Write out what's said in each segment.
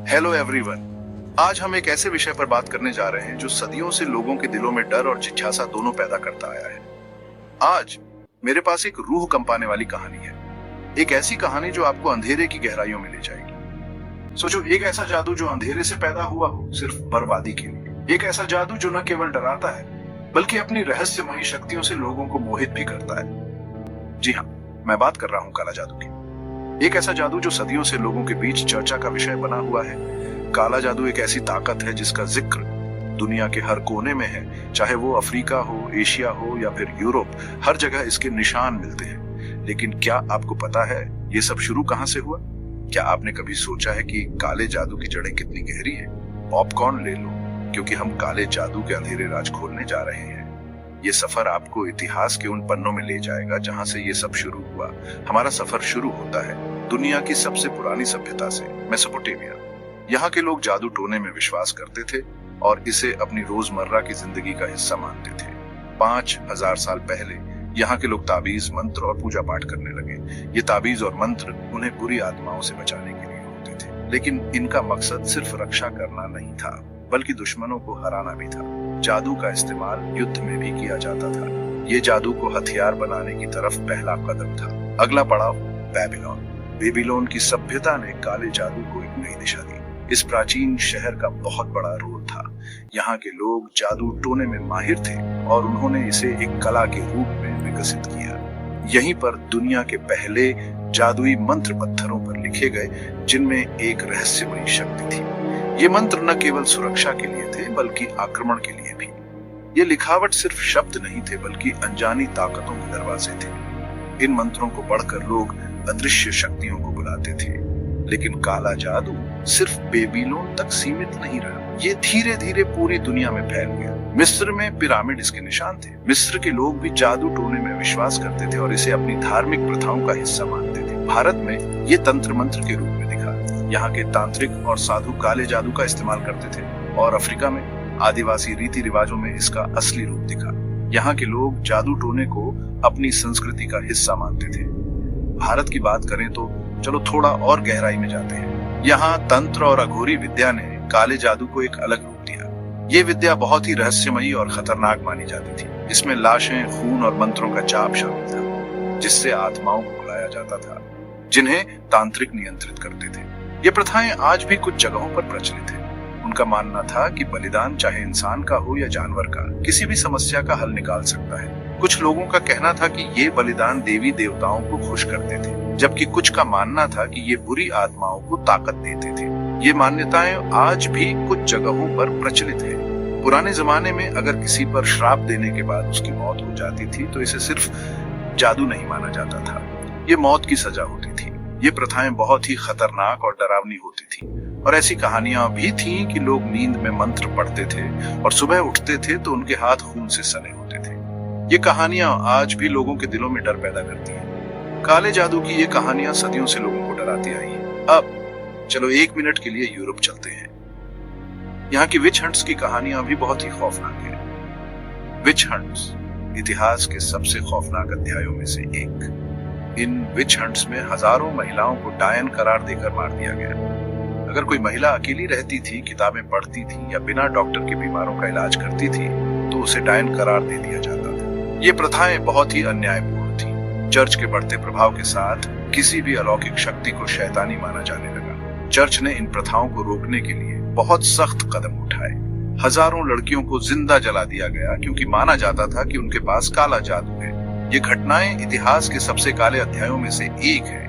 Hello everyone. आज हम एक ऐसे विषय पर बात करने जा रहे हैं जो सदियों से लोगों के दिलों में डर और जिज्ञासा दोनों पैदा करता आया है। आज मेरे पास एक रूह कंपाने वाली कहानी है, एक ऐसी कहानी जो आपको अंधेरे की गहराइयों में ले जाएगी। सोचो, एक ऐसा जादू जो अंधेरे से पैदा हुआ हो सिर्फ बर्बादी के लिए। एक ऐसा जादू जो न केवल डराता है बल्कि अपनी रहस्यमयी शक्तियों से लोगों को मोहित भी करता है। जी हाँ, मैं बात कर रहा हूँ काला जादू की। एक ऐसा जादू जो सदियों से लोगों के बीच चर्चा का विषय बना हुआ है। काला जादू एक ऐसी ताकत है जिसका जिक्र दुनिया के हर कोने में है, चाहे वो अफ्रीका हो, एशिया हो या फिर यूरोप, हर जगह इसके निशान मिलते हैं। लेकिन क्या आपको पता है ये सब शुरू कहां से हुआ? क्या आपने कभी सोचा है कि काले जादू की जड़ें कितनी गहरी हैं? पॉपकॉर्न ले लो, क्योंकि हम काले जादू के अंधेरे राज खोलने जा रहे हैं। ये सफर आपको इतिहास के उन पन्नों में ले जाएगा जहां से ये सब शुरू हुआ। हमारा सफर शुरू होता है दुनिया की सबसे पुरानी सभ्यता से, मेसोपोटामिया। यहाँ के लोग जादू टोने में विश्वास करते थे और इसे अपनी रोजमर्रा की जिंदगी का हिस्सा मानते थे। 5000 साल पहले यहाँ के लोग ताबीज, मंत्र और पूजा पाठ करने लगे। ये ताबीज और मंत्र उन्हें बुरी आत्माओं से बचाने के लिए होते थे, लेकिन इनका मकसद सिर्फ रक्षा करना नहीं था बल्कि दुश्मनों को हराना भी था। जादू का इस्तेमाल युद्ध में भी किया जाता था। ये जादू को हथियार बनाने की तरफ पहला कदम था। अगला पड़ाव बेबीलोन। बेबीलोन की सभ्यता ने काले जादू को एक नई दिशा दी। इस प्राचीन शहर का बहुत बड़ा रोल था। यहाँ के लोग जादू टोने में माहिर थे और उन्होंने इसे एक कला के रूप में विकसित किया। यहीं पर दुनिया के पहले जादुई मंत्र पत्थरों पर लिखे गए, जिनमें एक रहस्यमयी शक्ति थी। ये मंत्र न केवल सुरक्षा के लिए थे बल्कि आक्रमण के लिए भी। ये लिखावट सिर्फ शब्द नहीं थे बल्कि अनजानी ताकतों के दरवाजे थे। इन मंत्रों को पढ़कर लोग अदृश्य शक्तियों को बुलाते थे। लेकिन काला जादू सिर्फ बेबीलोन तक सीमित नहीं रहा। ये धीरे धीरे पूरी दुनिया में फैल गया। मिस्र में पिरामिड इसके निशान थे। मिस्र के लोग भी जादू टोने में विश्वास करते थे और इसे अपनी धार्मिक प्रथाओं का हिस्सा मानते थे। भारत में ये तंत्र मंत्र के रूप में दिखा। यहाँ के तांत्रिक और साधु काले जादू का इस्तेमाल करते थे और अफ्रीका में आदिवासी रीति रिवाजों में इसका असली रूप दिखा। यहाँ के लोग जादू टोने को अपनी संस्कृति का हिस्सा मानते थे। भारत की बात करें तो चलो थोड़ा और गहराई में जाते हैं। यहाँ तंत्र और अघोरी विद्या ने काले जादू को एक अलग रूप दिया। ये विद्या बहुत ही रहस्यमयी और खतरनाक मानी जाती थी। इसमें लाशें, खून और मंत्रों का जाप शामिल था, जिससे आत्माओं को बुलाया जाता था, जिन्हें तांत्रिक नियंत्रित करते थे। ये प्रथाएं आज भी कुछ जगहों पर प्रचलित है। उनका मानना था कि बलिदान, चाहे इंसान का हो या जानवर का, किसी भी समस्या का हल निकाल सकता है। कुछ लोगों का कहना था कि ये बलिदान देवी देवताओं को खुश करते थे, जबकि कुछ का मानना था कि ये बुरी आत्माओं को ताकत देते थे। ये मान्यताएं आज भी कुछ जगहों पर प्रचलित है। पुराने जमाने में अगर किसी पर श्राप देने के बाद उसकी मौत हो जाती थी तो इसे सिर्फ जादू नहीं माना जाता था, ये मौत की सजा होती थी। ये प्रथाएं बहुत ही खतरनाक और डरावनी होती थी और ऐसी कहानियां भी थीं कि लोग नींद में मंत्र पढ़ते थे और सुबह उठते थे तो उनके हाथ खून से सने होते थे। ये कहानियां आज भी लोगों के दिलों में डर पैदा करती हैं। काले जादू की ये कहानियां सदियों से लोगों को डराती आई हैं। अब चलो 1 मिनट के लिए यूरोप चलते हैं। यहाँ की विच हंट्स की कहानियां भी बहुत ही खौफनाक है। विच हंट्स इतिहास के सबसे खौफनाक अध्यायों में से एक। इन विच हंट्स में हजारों महिलाओं को डायन करार देकर मार दिया गया। अगर कोई महिला अकेली रहती थी, किताबें पढ़ती थी या बिना डॉक्टर के बीमारों का इलाज करती थी तो उसे डायन करार दे दिया जाता था। ये प्रथाएं बहुत ही अन्यायपूर्ण थी। चर्च के बढ़ते प्रभाव के साथ किसी भी अलौकिक शक्ति को शैतानी माना जाने लगा। चर्च ने इन प्रथाओं को रोकने के लिए बहुत सख्त कदम उठाए। हजारों लड़कियों को जिंदा जला दिया गया क्योंकि माना जाता था कि उनके पास काला जादू है। ये घटनाएं इतिहास के सबसे काले अध्यायों में से एक है।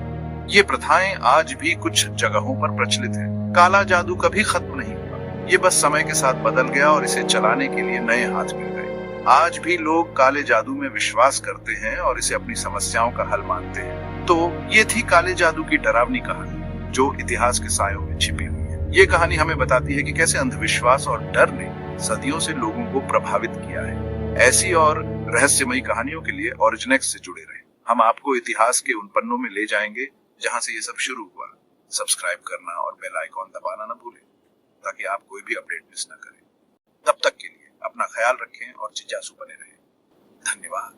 ये प्रथाएं आज भी कुछ जगहों पर प्रचलित है। काला जादू कभी खत्म नहीं हुआ, ये बस समय के साथ बदल गया और इसे चलाने के लिए नए हाथ मिल गए। आज भी लोग काले जादू में विश्वास करते हैं और इसे अपनी समस्याओं का हल मानते हैं। तो ये थी काले जादू की डरावनी कहानी जो इतिहास के सायों में छिपी हुई है। ये कहानी हमें बताती है कि कैसे अंधविश्वास और डर ने सदियों से लोगों को प्रभावित किया है। ऐसी और रहस्यमयी कहानियों के लिए ओरिजिनेक्स से जुड़े रहें। हम आपको इतिहास के उन पन्नों में ले जाएंगे जहां से ये सब शुरू हुआ। सब्सक्राइब करना और बेल आइकॉन दबाना न भूलें ताकि आप कोई भी अपडेट मिस न करें। तब तक के लिए अपना ख्याल रखें और जिज्ञासु बने रहें। धन्यवाद।